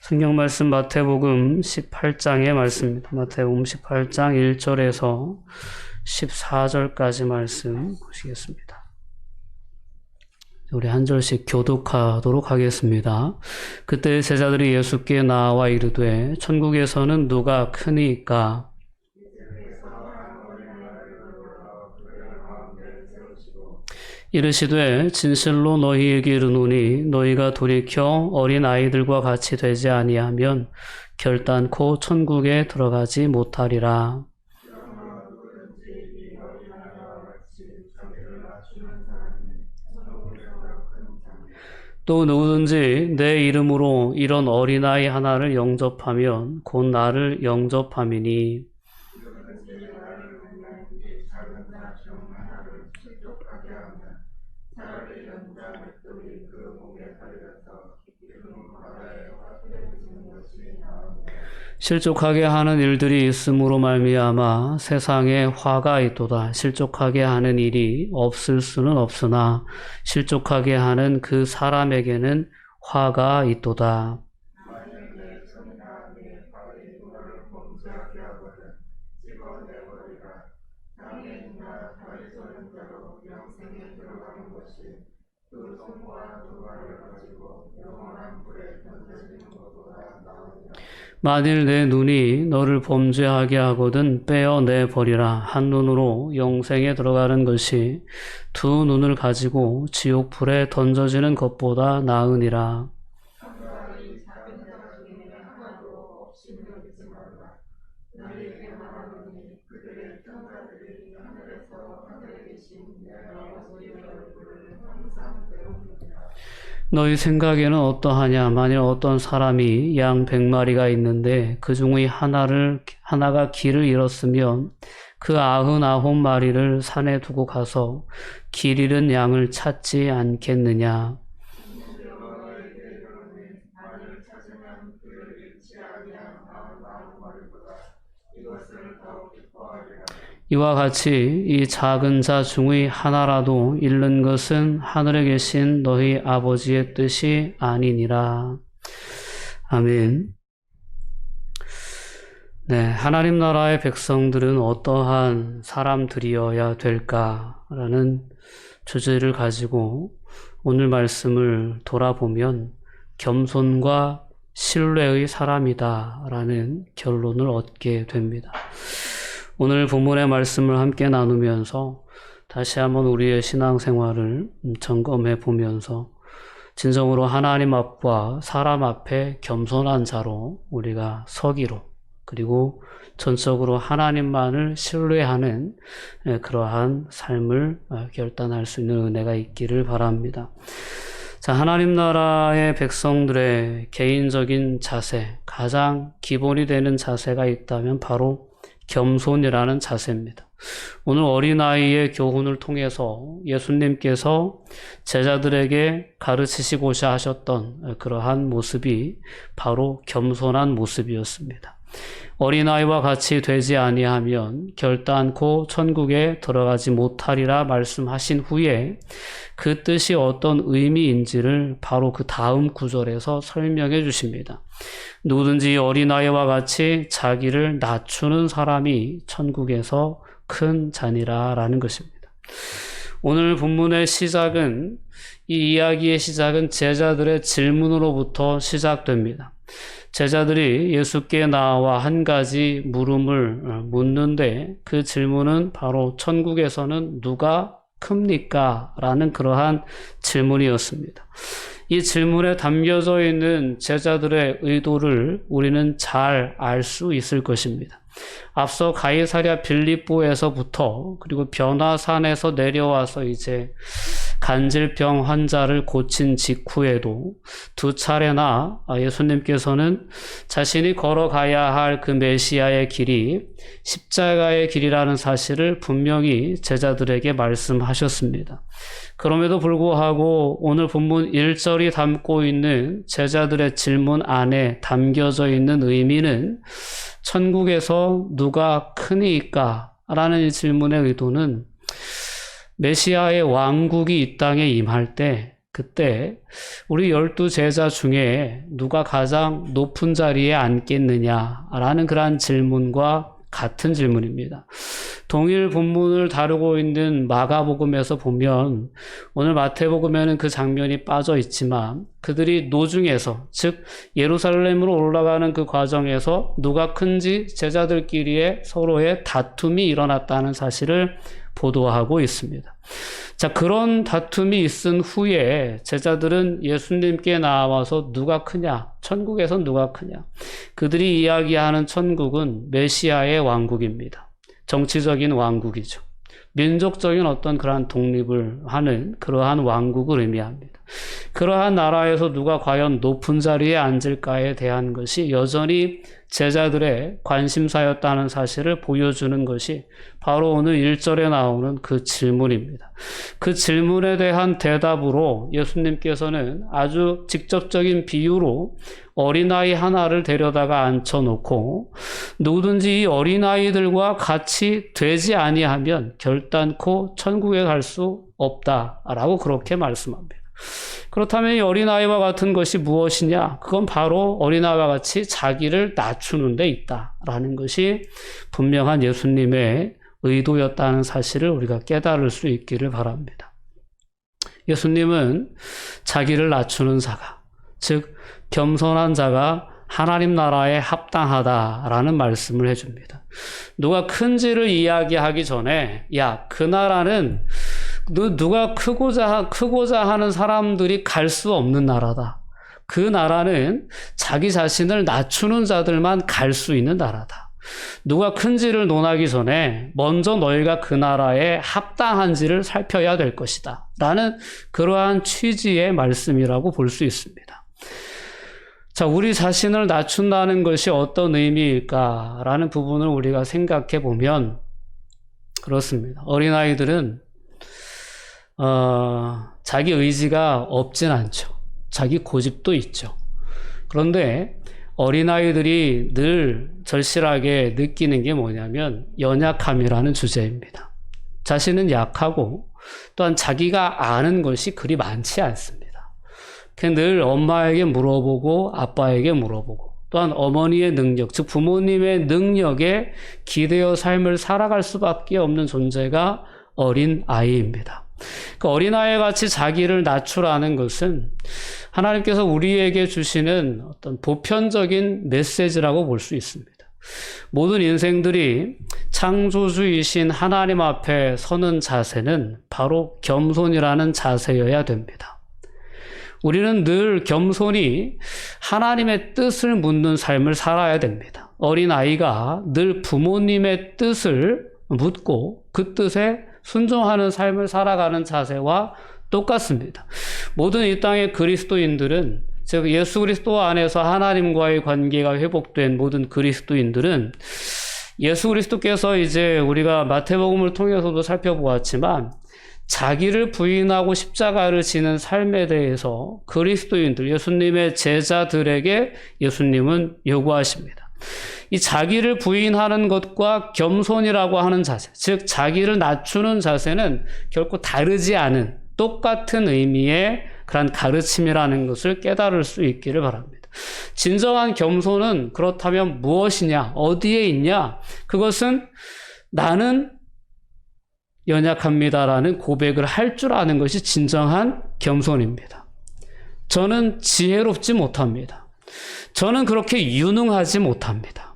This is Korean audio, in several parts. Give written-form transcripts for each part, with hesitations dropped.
성경 말씀 마태복음 18장의 말씀입니다. 마태복음 18장 1절에서 14절까지 말씀 보시겠습니다. 우리 한 절씩 교독하도록 하겠습니다. 그때 제자들이 예수께 나와 이르되 천국에서는 누가 크니까? 이르시되 진실로 너희에게 이르노니 너희가 돌이켜 어린 아이들과 같이 되지 아니하면 결단코 천국에 들어가지 못하리라. 또 누구든지 내 이름으로 이런 어린아이 하나를 영접하면 곧 나를 영접함이니 실족하게 하는 일들이 있음으로 말미암아 세상에 화가 있도다. 실족하게 하는 일이 없을 수는 없으나 실족하게 하는 그 사람에게는 화가 있도다. 만일 내 눈이 너를 범죄하게 하거든 빼어내 버리라. 한 눈으로 영생에 들어가는 것이 두 눈을 가지고 지옥 불에 던져지는 것보다 나으니라. 너희 생각에는 어떠하냐? 만일 어떤 사람이 양 100마리가 있는데 그 중의 하나가 길을 잃었으면 그 99마리를 산에 두고 가서 길 잃은 양을 찾지 않겠느냐? 이와 같이 이 작은 자 중의 하나라도 잃는 것은 하늘에 계신 너희 아버지의 뜻이 아니니라. 아멘. 네, 하나님 나라의 백성들은 어떠한 사람들이어야 될까라는 주제를 가지고 오늘 말씀을 돌아보면 겸손과 신뢰의 사람이다라는 결론을 얻게 됩니다. 오늘 본문의 말씀을 함께 나누면서 다시 한번 우리의 신앙생활을 점검해 보면서 진정으로 하나님 앞과 사람 앞에 겸손한 자로 우리가 서기로, 그리고 전적으로 하나님만을 신뢰하는 그러한 삶을 결단할 수 있는 은혜가 있기를 바랍니다. 자, 하나님 나라의 백성들의 개인적인 자세, 가장 기본이 되는 자세가 있다면 바로 겸손이라는 자세입니다. 오늘 어린아이의 교훈을 통해서 예수님께서 제자들에게 가르치시고자 하셨던 그러한 모습이 바로 겸손한 모습이었습니다. 어린아이와 같이 되지 아니하면 결단코 천국에 들어가지 못하리라 말씀하신 후에 그 뜻이 어떤 의미인지를 바로 그 다음 구절에서 설명해 주십니다. 누구든지 어린아이와 같이 자기를 낮추는 사람이 천국에서 큰 자니라 라는 것입니다. 오늘 본문의 시작은, 이 이야기의 시작은 제자들의 질문으로부터 시작됩니다. 제자들이 예수께 나와 한 가지 물음을 묻는데 그 질문은 바로 천국에서는 누가 큽니까? 라는 그러한 질문이었습니다. 이 질문에 담겨져 있는 제자들의 의도를 우리는 잘 알 수 있을 것입니다. 앞서 가이사랴 빌립보에서부터 그리고 변화산에서 내려와서 이제 간질병 환자를 고친 직후에도 두 차례나 예수님께서는 자신이 걸어가야 할 그 메시아의 길이 십자가의 길이라는 사실을 분명히 제자들에게 말씀하셨습니다. 그럼에도 불구하고 오늘 본문 1절이 담고 있는 제자들의 질문 안에 담겨져 있는 의미는 천국에서 누가 크니까? 라는 이 질문의 의도는 메시아의 왕국이 이 땅에 임할 때 그때 우리 12제자 중에 누가 가장 높은 자리에 앉겠느냐라는 그러한 질문과 같은 질문입니다. 동일 본문을 다루고 있는 마가복음에서 보면 오늘 마태복음에는 그 장면이 빠져 있지만 그들이 노중에서, 즉 예루살렘으로 올라가는 그 과정에서 누가 큰지 제자들끼리의 서로의 다툼이 일어났다는 사실을 보도하고 있습니다. 자, 그런 다툼이 있은 후에 제자들은 예수님께 나와서 누가 크냐? 천국에서 누가 크냐? 그들이 이야기하는 천국은 메시아의 왕국입니다. 정치적인 왕국이죠. 민족적인 어떤 그러한 독립을 하는 그러한 왕국을 의미합니다. 그러한 나라에서 누가 과연 높은 자리에 앉을까에 대한 것이 여전히 제자들의 관심사였다는 사실을 보여주는 것이 바로 오늘 1절에 나오는 그 질문입니다. 그 질문에 대한 대답으로 예수님께서는 아주 직접적인 비유로 어린아이 하나를 데려다가 앉혀놓고 누구든지 이 어린아이들과 같이 되지 아니하면 결단코 천국에 갈 수 없다라고 그렇게 말씀합니다. 그렇다면 이 어린아이와 같은 것이 무엇이냐? 그건 바로 어린아이와 같이 자기를 낮추는 데 있다라는 것이 분명한 예수님의 의도였다는 사실을 우리가 깨달을 수 있기를 바랍니다. 예수님은 자기를 낮추는 자가, 즉 겸손한 자가 하나님 나라에 합당하다라는 말씀을 해줍니다. 누가 큰지를 이야기하기 전에 야, 그 나라는 누가 크고자 하는 사람들이 갈 수 없는 나라다. 그 나라는 자기 자신을 낮추는 자들만 갈 수 있는 나라다. 누가 큰지를 논하기 전에 먼저 너희가 그 나라에 합당한지를 살펴야 될 것이다. 라는 그러한 취지의 말씀이라고 볼 수 있습니다. 자, 우리 자신을 낮춘다는 것이 어떤 의미일까라는 부분을 우리가 생각해 보면 그렇습니다. 어린아이들은 자기 의지가 없진 않죠. 자기 고집도 있죠. 그런데 어린아이들이 늘 절실하게 느끼는 게 뭐냐면 연약함이라는 주제입니다. 자신은 약하고 또한 자기가 아는 것이 그리 많지 않습니다. 늘 엄마에게 물어보고 아빠에게 물어보고 또한 어머니의 능력, 즉 부모님의 능력에 기대어 삶을 살아갈 수밖에 없는 존재가 어린아이입니다. 그 어린아이 같이 자기를 낮추라는 것은 하나님께서 우리에게 주시는 어떤 보편적인 메시지라고 볼 수 있습니다. 모든 인생들이 창조주이신 하나님 앞에 서는 자세는 바로 겸손이라는 자세여야 됩니다. 우리는 늘 겸손히 하나님의 뜻을 묻는 삶을 살아야 됩니다. 어린아이가 늘 부모님의 뜻을 묻고 그 뜻에 순종하는 삶을 살아가는 자세와 똑같습니다. 모든 이 땅의 그리스도인들은, 즉 예수 그리스도 안에서 하나님과의 관계가 회복된 모든 그리스도인들은 예수 그리스도께서 이제 우리가 마태복음을 통해서도 살펴보았지만 자기를 부인하고 십자가를 지는 삶에 대해서 그리스도인들, 예수님의 제자들에게 예수님은 요구하십니다. 이 자기를 부인하는 것과 겸손이라고 하는 자세, 즉 자기를 낮추는 자세는 결코 다르지 않은 똑같은 의미의 그런 가르침이라는 것을 깨달을 수 있기를 바랍니다. 진정한 겸손은 그렇다면 무엇이냐, 어디에 있냐? 그것은 나는 연약합니다라는 고백을 할 줄 아는 것이 진정한 겸손입니다. 저는 지혜롭지 못합니다. 저는 그렇게 유능하지 못합니다.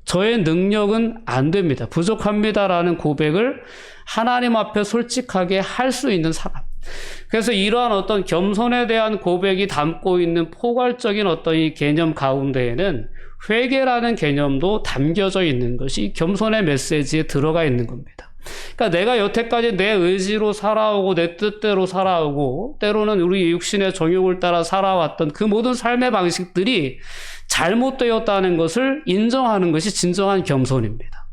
저의 능력은 안 됩니다. 부족합니다라는 고백을 하나님 앞에 솔직하게 할 수 있는 사람. 그래서 이러한 어떤 겸손에 대한 고백이 담고 있는 포괄적인 어떤 이 개념 가운데에는 회개라는 개념도 담겨져 있는 것이 겸손의 메시지에 들어가 있는 겁니다. 그러니까 내가 여태까지 내 의지로 살아오고 내 뜻대로 살아오고 때로는 우리 육신의 정욕을 따라 살아왔던 그 모든 삶의 방식들이 잘못되었다는 것을 인정하는 것이 진정한 겸손입니다.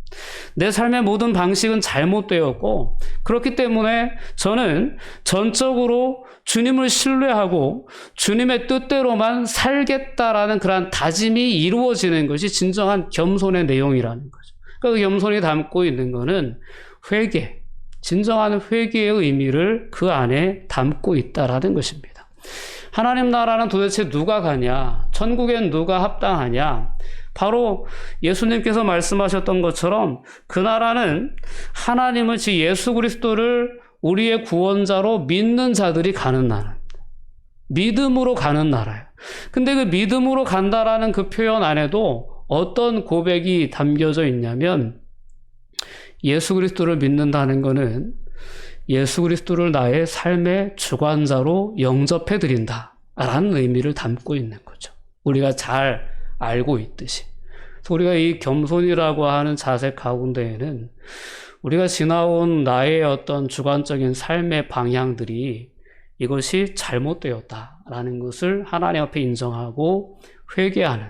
내 삶의 모든 방식은 잘못되었고 그렇기 때문에 저는 전적으로 주님을 신뢰하고 주님의 뜻대로만 살겠다라는 그런 다짐이 이루어지는 것이 진정한 겸손의 내용이라는 거죠. 그 겸손이 담고 있는 것은 회개, 진정한 회개의 의미를 그 안에 담고 있다라는 것입니다. 하나님 나라는 도대체 누가 가냐? 천국엔 누가 합당하냐? 바로 예수님께서 말씀하셨던 것처럼 그 나라는 하나님을, 즉 예수 그리스도를 우리의 구원자로 믿는 자들이 가는 나라입니다. 믿음으로 가는 나라예요. 근데 그 믿음으로 간다라는 그 표현 안에도 어떤 고백이 담겨져 있냐면, 예수 그리스도를 믿는다는 것은 예수 그리스도를 나의 삶의 주관자로 영접해 드린다 라는 의미를 담고 있는 거죠. 우리가 잘 알고 있듯이. 그래서 우리가 이 겸손이라고 하는 자세 가운데에는 우리가 지나온 나의 어떤 주관적인 삶의 방향들이 이것이 잘못되었다라는 것을 하나님 앞에 인정하고 회개하는,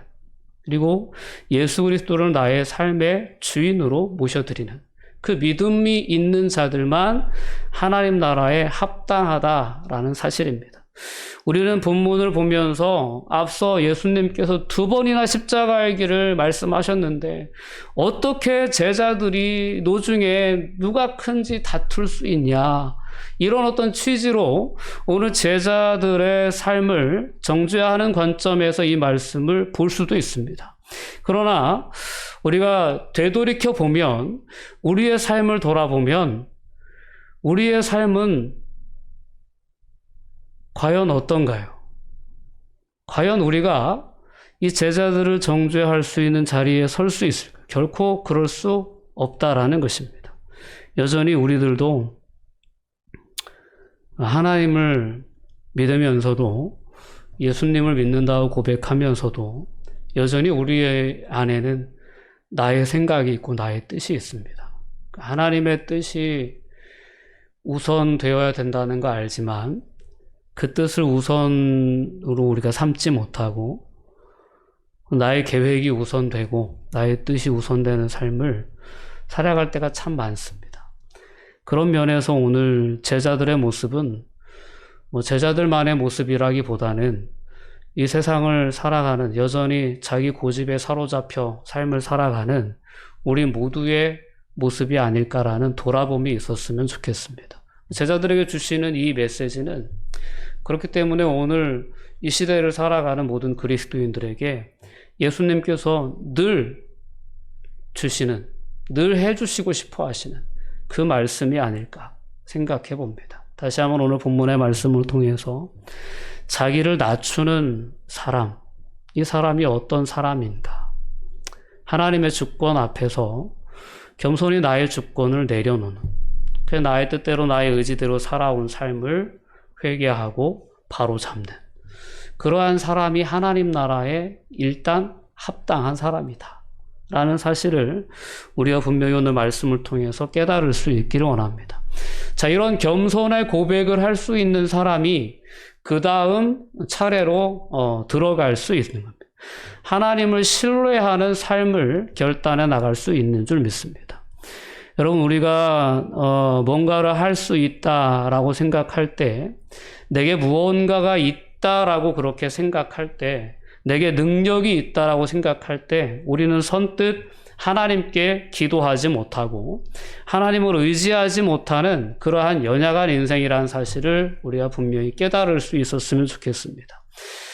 그리고 예수 그리스도를 나의 삶의 주인으로 모셔드리는 그 믿음이 있는 자들만 하나님 나라에 합당하다라는 사실입니다. 우리는 본문을 보면서 앞서 예수님께서 2번이나 십자가의 길을 말씀하셨는데 어떻게 제자들이 노중에 누가 큰지 다툴 수 있냐, 이런 어떤 취지로 오늘 제자들의 삶을 정죄하는 관점에서 이 말씀을 볼 수도 있습니다. 그러나 우리가 되돌이켜 보면, 우리의 삶을 돌아보면 우리의 삶은 과연 어떤가요? 과연 우리가 이 제자들을 정죄할 수 있는 자리에 설 수 있을까요? 결코 그럴 수 없다라는 것입니다. 여전히 우리들도 하나님을 믿으면서도, 예수님을 믿는다고 고백하면서도 여전히 우리의 안에는 나의 생각이 있고 나의 뜻이 있습니다. 하나님의 뜻이 우선되어야 된다는 거 알지만 그 뜻을 우선으로 우리가 삼지 못하고 나의 계획이 우선되고 나의 뜻이 우선되는 삶을 살아갈 때가 참 많습니다. 그런 면에서 오늘 제자들의 모습은 제자들만의 모습이라기보다는 이 세상을 살아가는, 여전히 자기 고집에 사로잡혀 삶을 살아가는 우리 모두의 모습이 아닐까라는 돌아봄이 있었으면 좋겠습니다. 제자들에게 주시는 이 메시지는 그렇기 때문에 오늘 이 시대를 살아가는 모든 그리스도인들에게 예수님께서 늘 주시는, 늘 해주시고 싶어 하시는 그 말씀이 아닐까 생각해 봅니다. 다시 한번 오늘 본문의 말씀을 통해서 자기를 낮추는 사람, 이 사람이 어떤 사람인가? 하나님의 주권 앞에서 겸손히 나의 주권을 내려놓는, 그 나의 뜻대로 나의 의지대로 살아온 삶을 회개하고 바로잡는 그러한 사람이 하나님 나라에 일단 합당한 사람이다 라는 사실을 우리가 분명히 오늘 말씀을 통해서 깨달을 수 있기를 원합니다. 자, 이런 겸손의 고백을 할 수 있는 사람이 그 다음 차례로 들어갈 수 있는 겁니다. 하나님을 신뢰하는 삶을 결단해 나갈 수 있는 줄 믿습니다. 여러분, 우리가 뭔가를 할 수 있다라고 생각할 때, 내게 무언가가 있다라고 그렇게 생각할 때, 내게 능력이 있다라고 생각할 때 우리는 선뜻 하나님께 기도하지 못하고 하나님을 의지하지 못하는 그러한 연약한 인생이라는 사실을 우리가 분명히 깨달을 수 있었으면 좋겠습니다.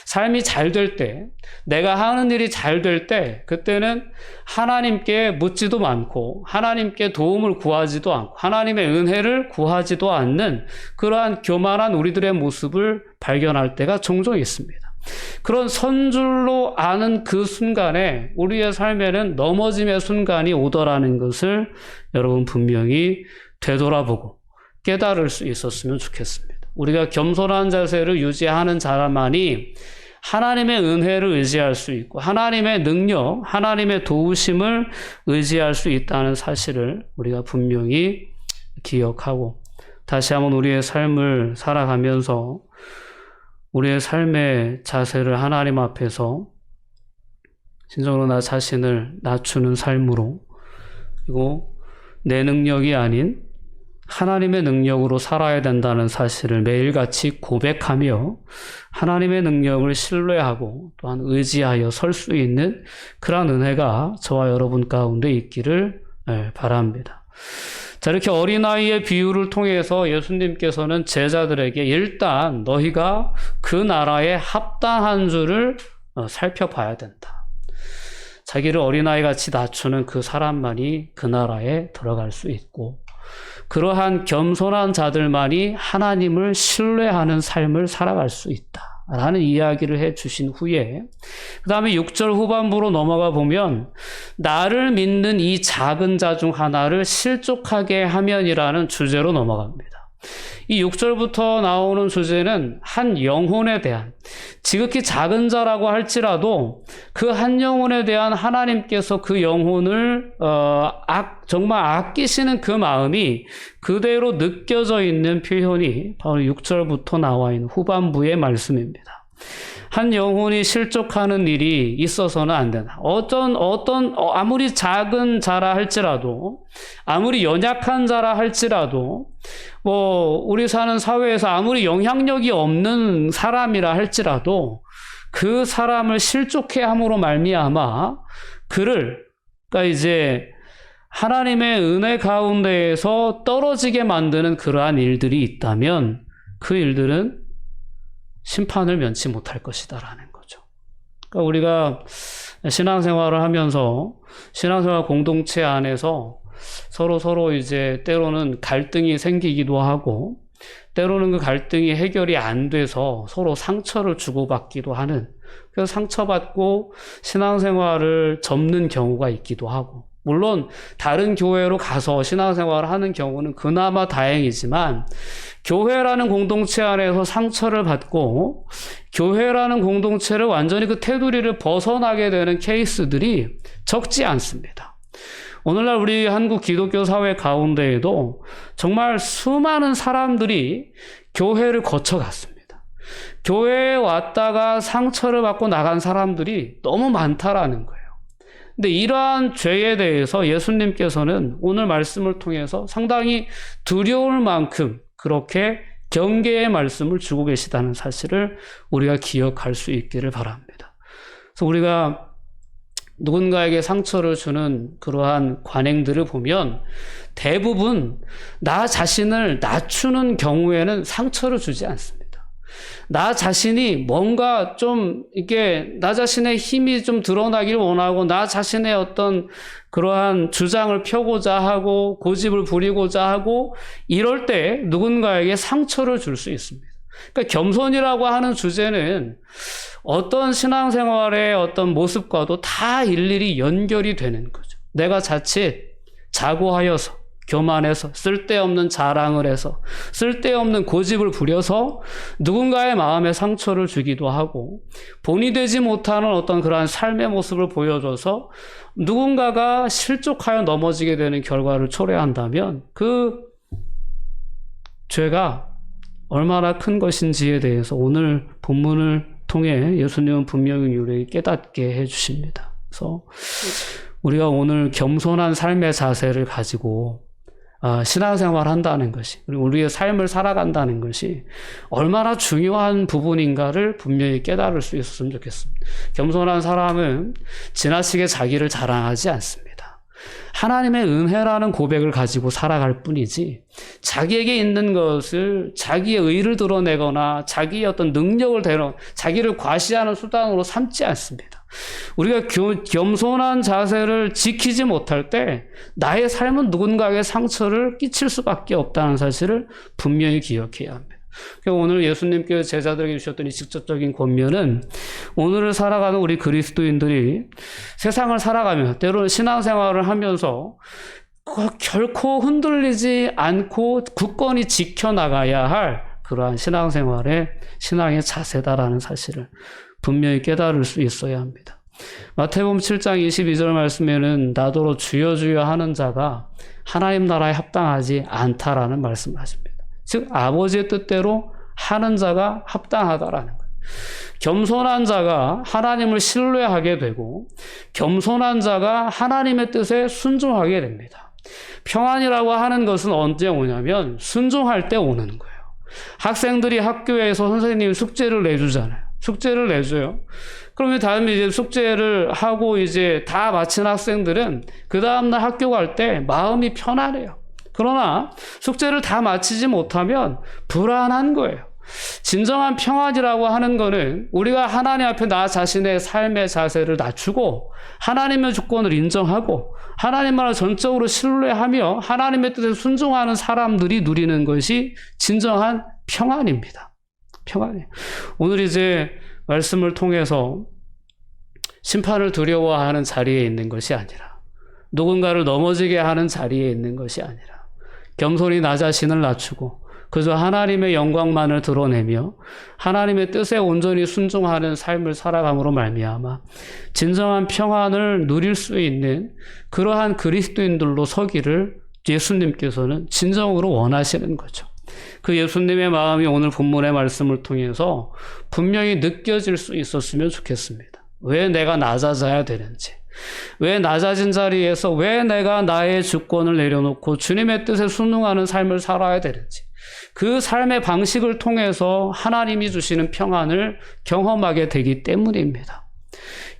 삶이 잘 될 때, 내가 하는 일이 잘 될 때, 그때는 하나님께 묻지도 않고 하나님께 도움을 구하지도 않고 하나님의 은혜를 구하지도 않는 그러한 교만한 우리들의 모습을 발견할 때가 종종 있습니다. 그런 선줄로 아는 그 순간에 우리의 삶에는 넘어짐의 순간이 오더라는 것을 여러분 분명히 되돌아보고 깨달을 수 있었으면 좋겠습니다. 우리가 겸손한 자세를 유지하는 자만이 하나님의 은혜를 의지할 수 있고 하나님의 능력, 하나님의 도우심을 의지할 수 있다는 사실을 우리가 분명히 기억하고 다시 한번 우리의 삶을 살아가면서 우리의 삶의 자세를 하나님 앞에서 진정으로 나 자신을 낮추는 삶으로, 그리고 내 능력이 아닌 하나님의 능력으로 살아야 된다는 사실을 매일같이 고백하며 하나님의 능력을 신뢰하고 또한 의지하여 설 수 있는 그런 은혜가 저와 여러분 가운데 있기를 바랍니다. 자, 이렇게 어린아이의 비유를 통해서 예수님께서는 제자들에게 일단 너희가 그 나라에 합당한 줄을 살펴봐야 된다. 자기를 어린아이 같이 낮추는 그 사람만이 그 나라에 들어갈 수 있고, 그러한 겸손한 자들만이 하나님을 신뢰하는 삶을 살아갈 수 있다 라는 이야기를 해 주신 후에, 그 다음에 6절 후반부로 넘어가 보면 나를 믿는 이 작은 자 중 하나를 실족하게 하면이라는 주제로 넘어갑니다. 이 6절부터 나오는 주제는 한 영혼에 대한, 지극히 작은 자라고 할지라도 그 한 영혼에 대한 하나님께서 그 영혼을 정말 아끼시는 그 마음이 그대로 느껴져 있는 표현이 바로 6절부터 나와 있는 후반부의 말씀입니다. 한 영혼이 실족하는 일이 있어서는 안 된다. 아무리 작은 자라 할지라도, 아무리 연약한 자라 할지라도, 우리 사는 사회에서 아무리 영향력이 없는 사람이라 할지라도 그 사람을 실족해 함으로 말미암아 그러니까 이제 하나님의 은혜 가운데에서 떨어지게 만드는 그러한 일들이 있다면 그 일들은 심판을 면치 못할 것이다라는 거죠. 그러니까 우리가 신앙생활을 하면서 신앙생활 공동체 안에서 서로 이제 때로는 갈등이 생기기도 하고, 때로는 그 갈등이 해결이 안 돼서 서로 상처를 주고받기도 하는, 그래서 상처받고 신앙생활을 접는 경우가 있기도 하고, 물론 다른 교회로 가서 신앙생활을 하는 경우는 그나마 다행이지만, 교회라는 공동체 안에서 상처를 받고 교회라는 공동체를 완전히 그 테두리를 벗어나게 되는 케이스들이 적지 않습니다. 오늘날 우리 한국 기독교 사회 가운데에도 정말 수많은 사람들이 교회를 거쳐갔습니다. 교회에 왔다가 상처를 받고 나간 사람들이 너무 많다라는 거예요. 근데 이러한 죄에 대해서 예수님께서는 오늘 말씀을 통해서 상당히 두려울 만큼 그렇게 경계의 말씀을 주고 계시다는 사실을 우리가 기억할 수 있기를 바랍니다. 그래서 우리가 누군가에게 상처를 주는 그러한 관행들을 보면 대부분 나 자신을 낮추는 경우에는 상처를 주지 않습니다. 나 자신이 뭔가 좀 이게 나 자신의 힘이 좀 드러나길 원하고 나 자신의 어떤 그러한 주장을 펴고자 하고 고집을 부리고자 하고 이럴 때 누군가에게 상처를 줄 수 있습니다. 그러니까 겸손이라고 하는 주제는 어떤 신앙생활의 어떤 모습과도 다 일일이 연결이 되는 거죠. 내가 자칫 자고하여서 교만해서 쓸데없는 자랑을 해서 쓸데없는 고집을 부려서 누군가의 마음에 상처를 주기도 하고 본이 되지 못하는 어떤 그러한 삶의 모습을 보여줘서 누군가가 실족하여 넘어지게 되는 결과를 초래한다면 그 죄가 얼마나 큰 것인지에 대해서 오늘 본문을 통해 예수님은 분명히 우리에게 깨닫게 해주십니다. 그래서 우리가 오늘 겸손한 삶의 자세를 가지고 신앙생활 한다는 것이, 그리고 우리의 삶을 살아간다는 것이 얼마나 중요한 부분인가를 분명히 깨달을 수 있었으면 좋겠습니다. 겸손한 사람은 지나치게 자기를 자랑하지 않습니다. 하나님의 은혜라는 고백을 가지고 살아갈 뿐이지 자기에게 있는 것을 자기의 의를 드러내거나 자기의 어떤 능력을 자기를 과시하는 수단으로 삼지 않습니다. 우리가 겸손한 자세를 지키지 못할 때 나의 삶은 누군가에게 상처를 끼칠 수밖에 없다는 사실을 분명히 기억해야 합니다. 오늘 예수님께서 제자들에게 주셨던 이 직접적인 권면은 오늘을 살아가는 우리 그리스도인들이 세상을 살아가며 때로는 신앙생활을 하면서 결코 흔들리지 않고 굳건히 지켜나가야 할 그러한 신앙생활의 신앙의 자세다라는 사실을 분명히 깨달을 수 있어야 합니다. 마태복음 7장 22절 말씀에는 나더러 주여 주여 하는 자가 하나님 나라에 합당하지 않다라는 말씀을 하십니다. 즉 아버지의 뜻대로 하는 자가 합당하다라는 거예요. 겸손한 자가 하나님을 신뢰하게 되고 겸손한 자가 하나님의 뜻에 순종하게 됩니다. 평안이라고 하는 것은 언제 오냐면 순종할 때 오는 거예요. 학생들이 학교에서 선생님이 숙제를 내주잖아요. 숙제를 내줘요. 그러면 다음에 이제 숙제를 하고 이제 다 마친 학생들은 그 다음날 학교 갈 때 마음이 편안해요. 그러나 숙제를 다 마치지 못하면 불안한 거예요. 진정한 평안이라고 하는 거는 우리가 하나님 앞에 나 자신의 삶의 자세를 낮추고 하나님의 주권을 인정하고 하나님만을 전적으로 신뢰하며 하나님의 뜻에 순종하는 사람들이 누리는 것이 진정한 평안입니다. 평안이에요. 오늘 이제 말씀을 통해서 심판을 두려워하는 자리에 있는 것이 아니라 누군가를 넘어지게 하는 자리에 있는 것이 아니라 겸손히 나 자신을 낮추고 그저 하나님의 영광만을 드러내며 하나님의 뜻에 온전히 순종하는 삶을 살아감으로 말미암아 진정한 평안을 누릴 수 있는 그러한 그리스도인들로 서기를 예수님께서는 진정으로 원하시는 거죠. 그 예수님의 마음이 오늘 본문의 말씀을 통해서 분명히 느껴질 수 있었으면 좋겠습니다. 왜 내가 낮아져야 되는지, 왜 낮아진 자리에서 왜 내가 나의 주권을 내려놓고 주님의 뜻에 순응하는 삶을 살아야 되는지, 그 삶의 방식을 통해서 하나님이 주시는 평안을 경험하게 되기 때문입니다.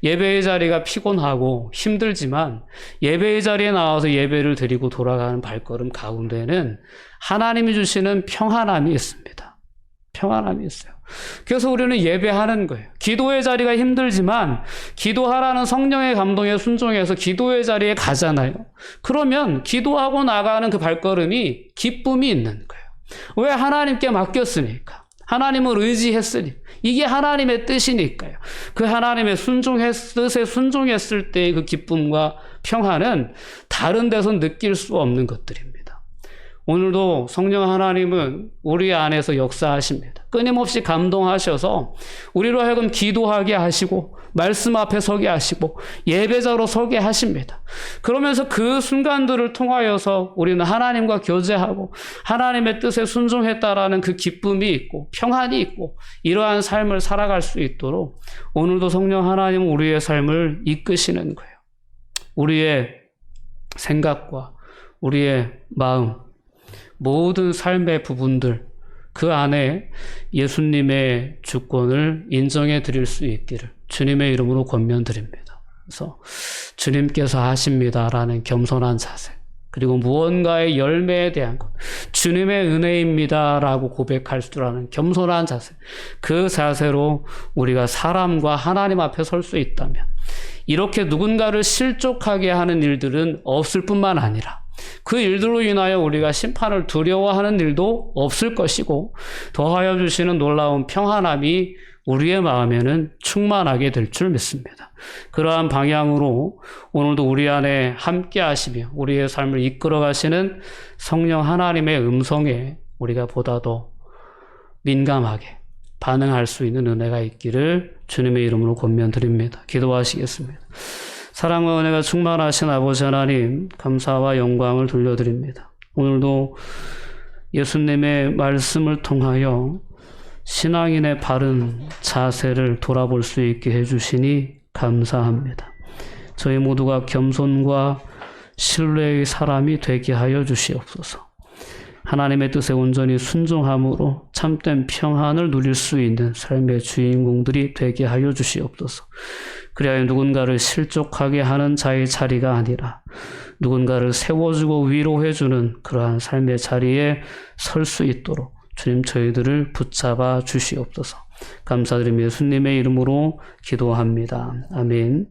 예배의 자리가 피곤하고 힘들지만 예배의 자리에 나와서 예배를 드리고 돌아가는 발걸음 가운데는 하나님이 주시는 평안함이 있습니다. 평안함이 있어요. 그래서 우리는 예배하는 거예요. 기도의 자리가 힘들지만 기도하라는 성령의 감동에 순종해서 기도의 자리에 가잖아요. 그러면 기도하고 나가는 그 발걸음이 기쁨이 있는 거예요. 왜? 하나님께 맡겼으니까. 하나님을 의지했으니. 이게 하나님의 뜻이니까요. 그 하나님의 뜻에 순종했을 때의 그 기쁨과 평안은 다른 데서 느낄 수 없는 것들입니다. 오늘도 성령 하나님은 우리 안에서 역사하십니다. 끊임없이 감동하셔서 우리로 하여금 기도하게 하시고 말씀 앞에 서게 하시고 예배자로 서게 하십니다. 그러면서 그 순간들을 통하여서 우리는 하나님과 교제하고 하나님의 뜻에 순종했다라는 그 기쁨이 있고 평안이 있고 이러한 삶을 살아갈 수 있도록 오늘도 성령 하나님은 우리의 삶을 이끄시는 거예요. 우리의 생각과 우리의 마음, 모든 삶의 부분들 그 안에 예수님의 주권을 인정해 드릴 수 있기를 주님의 이름으로 권면드립니다. 그래서 주님께서 하십니다라는 겸손한 자세, 그리고 무언가의 열매에 대한 것, 주님의 은혜입니다라고 고백할 줄 아는 겸손한 자세, 그 자세로 우리가 사람과 하나님 앞에 설 수 있다면 이렇게 누군가를 실족하게 하는 일들은 없을 뿐만 아니라 그 일들로 인하여 우리가 심판을 두려워하는 일도 없을 것이고 더하여 주시는 놀라운 평안함이 우리의 마음에는 충만하게 될 줄 믿습니다. 그러한 방향으로 오늘도 우리 안에 함께 하시며 우리의 삶을 이끌어 가시는 성령 하나님의 음성에 우리가 보다 더 민감하게 반응할 수 있는 은혜가 있기를 주님의 이름으로 권면드립니다. 기도하시겠습니다. 사랑과 은혜가 충만하신 아버지 하나님, 감사와 영광을 돌려드립니다. 오늘도 예수님의 말씀을 통하여 신앙인의 바른 자세를 돌아볼 수 있게 해주시니 감사합니다. 저희 모두가 겸손과 신뢰의 사람이 되게 하여 주시옵소서. 하나님의 뜻에 온전히 순종함으로 참된 평안을 누릴 수 있는 삶의 주인공들이 되게 하여 주시옵소서. 그리하여 누군가를 실족하게 하는 자의 자리가 아니라 누군가를 세워주고 위로해주는 그러한 삶의 자리에 설 수 있도록 주님 저희들을 붙잡아 주시옵소서. 감사드리며 예수님의 이름으로 기도합니다. 아멘.